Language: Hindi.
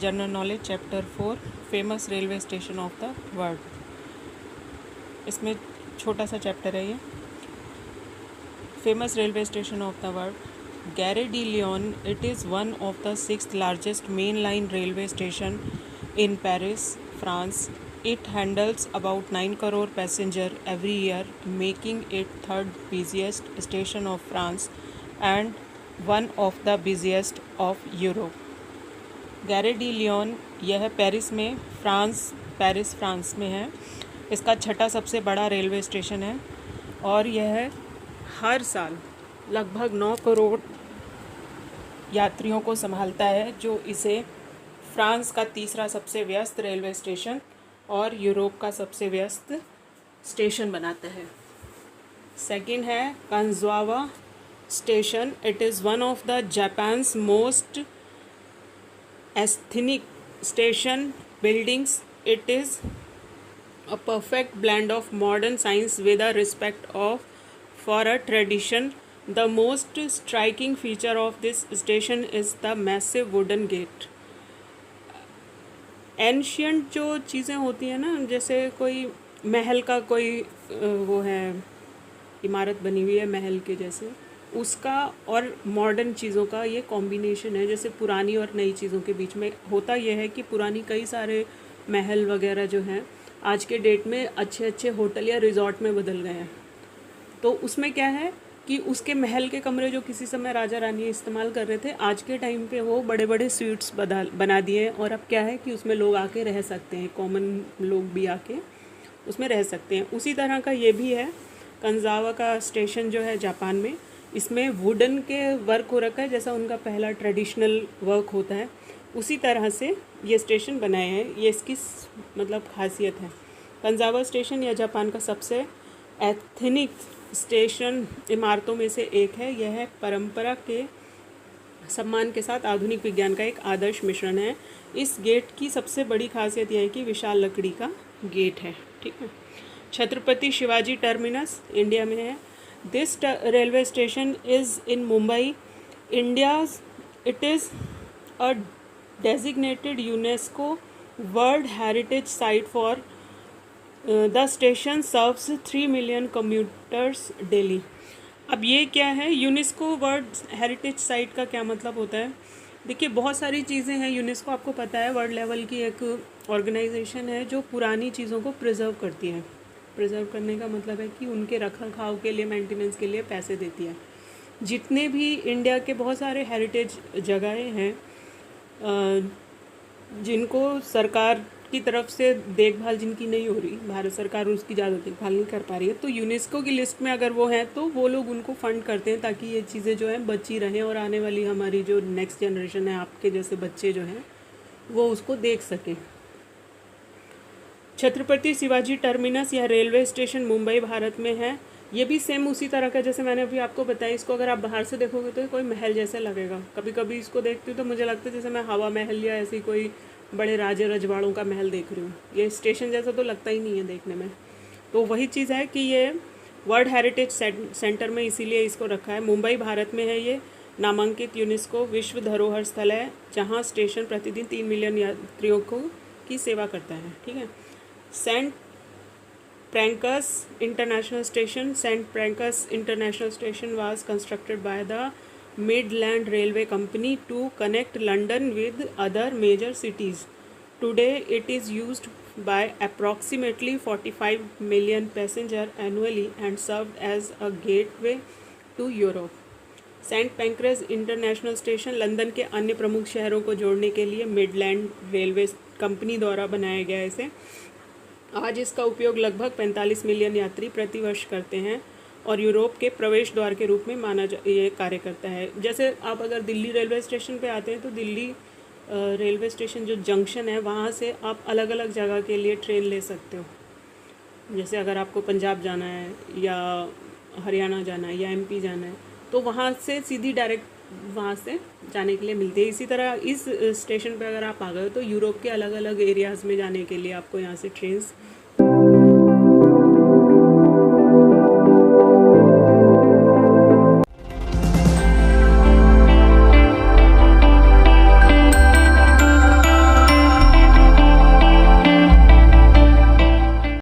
General knowledge chapter 4 famous railway station of the world. इसमें छोटा सा चैप्टर है ये। Famous railway station of the world Gare de Lyon. It is one of the 6th largest main line railway station in Paris, France. It handles about 9 crore passengers every year, making it third busiest station of France and one of the busiest of Europe. Gare de Lyon यह पेरिस में पेरिस फ्रांस में है। इसका छठा सबसे बड़ा रेलवे स्टेशन है और यह हर साल लगभग 9 करोड़ यात्रियों को संभालता है, जो इसे फ्रांस का तीसरा सबसे व्यस्त रेलवे स्टेशन और यूरोप का सबसे व्यस्त स्टेशन बनाता है। सेकंड है Kanazawa station. It is one of the Japan's most aesthetic station buildings. It is a perfect blend of modern science with a respect for a tradition. The most striking feature of this station is the massive wooden gate. Ancient जो चीज़ें होती हैं ना, जैसे कोई महल का कोई वो है, इमारत बनी हुई है महल के जैसे, उसका और मॉडर्न चीज़ों का ये कॉम्बिनेशन है। जैसे पुरानी और नई चीज़ों के बीच में होता यह है कि पुरानी कई सारे महल वगैरह जो हैं आज के डेट में अच्छे अच्छे होटल या रिजॉर्ट में बदल गए हैं। तो उसमें क्या है कि उसके महल के कमरे जो किसी समय राजा रानी इस्तेमाल कर रहे थे, आज के टाइम पे वो बड़े बड़े स्वीट्स बना दिए और अब क्या है कि उसमें लोग आके रह सकते हैं, कॉमन लोग भी आके उसमें रह सकते हैं। उसी तरह का ये भी है कांजावा का स्टेशन जो है जापान में। इसमें वुडन के वर्क हो रखा है, जैसा उनका पहला ट्रेडिशनल वर्क होता है उसी तरह से ये स्टेशन बनाए हैं। ये इसकी मतलब खासियत है। कांजावा स्टेशन या जापान का सबसे एथनिक स्टेशन इमारतों में से एक है। यह परंपरा के सम्मान के साथ आधुनिक विज्ञान का एक आदर्श मिश्रण है। इस गेट की सबसे बड़ी खासियत यह है कि विशाल लकड़ी का गेट है। ठीक है। छत्रपति शिवाजी टर्मिनस इंडिया में है। This railway station is in Mumbai, India. It is a designated UNESCO World Heritage Site for the station serves 3 million commuters daily. अब ये क्या है, यूनेस्को वर्ल्ड हेरिटेज साइट का क्या मतलब होता है? देखिए, बहुत सारी चीज़ें हैं। यूनेस्को आपको पता है वर्ल्ड लेवल की एक ऑर्गेनाइजेशन है जो पुरानी चीज़ों को प्रिजर्व करती है। प्रिजर्व करने का मतलब है कि उनके रखरखाव के लिए, मेंटेनेंस के लिए पैसे देती है। जितने भी इंडिया के बहुत सारे हेरिटेज जगहें हैं जिनको सरकार की तरफ से देखभाल जिनकी नहीं हो रही, भारत सरकार उसकी ज़्यादा देखभाल नहीं कर पा रही है, तो यूनेस्को की लिस्ट में अगर वो हैं तो वो लोग उनको फंड करते हैं ताकि ये चीज़ें जो हैं बची रहें और आने वाली हमारी जो नेक्स्ट जनरेशन है, आपके जैसे बच्चे जो हैं, वो उसको देख सकें। छत्रपति शिवाजी टर्मिनस यह रेलवे स्टेशन मुंबई भारत में है। ये भी सेम उसी तरह का जैसे मैंने अभी आपको बताया। इसको अगर आप बाहर से देखोगे तो कोई महल जैसा लगेगा। कभी कभी इसको देखती हूँ तो मुझे लगता है जैसे मैं हवा महल या ऐसी कोई बड़े राजे रजवाड़ों का महल देख रही हूँ। ये स्टेशन जैसा तो लगता ही नहीं है देखने में। तो वही चीज़ है कि ये वर्ल्ड हेरिटेज सेंटर में इसीलिए इसको रखा है। मुंबई भारत में है। ये नामांकित यूनेस्को विश्व धरोहर स्थल है जहाँ स्टेशन प्रतिदिन 3 मिलियन यात्रियों की सेवा करता है। ठीक है। Saint Pancras International Station. St. Pancras International Station was constructed by the Midland Railway Company to connect London with other major cities. Today it is used by approximately 45 million passengers annually and served as a gateway to Europe. St Pancras International station London के अन्य प्रमुख शहरों को जोड़ने के लिए मिडलैंड रेलवे कंपनी द्वारा बनाया गया है। इसे आज इसका उपयोग लगभग 45 मिलियन यात्री प्रतिवर्ष करते हैं और यूरोप के प्रवेश द्वार के रूप में ये कार्य करता है। जैसे आप अगर दिल्ली रेलवे स्टेशन पे आते हैं तो दिल्ली रेलवे स्टेशन जो जंक्शन है वहाँ से आप अलग अलग जगह के लिए ट्रेन ले सकते हो। जैसे अगर आपको पंजाब जाना है या हरियाणा जाना है या एमपी जाना है तो वहाँ से सीधी डायरेक्ट वहाँ से जाने के लिए मिलती है। इसी तरह इस स्टेशन पे अगर आप आ गए तो यूरोप के अलग अलग एरियाज़ में जाने के लिए आपको यहाँ से ट्रेन्स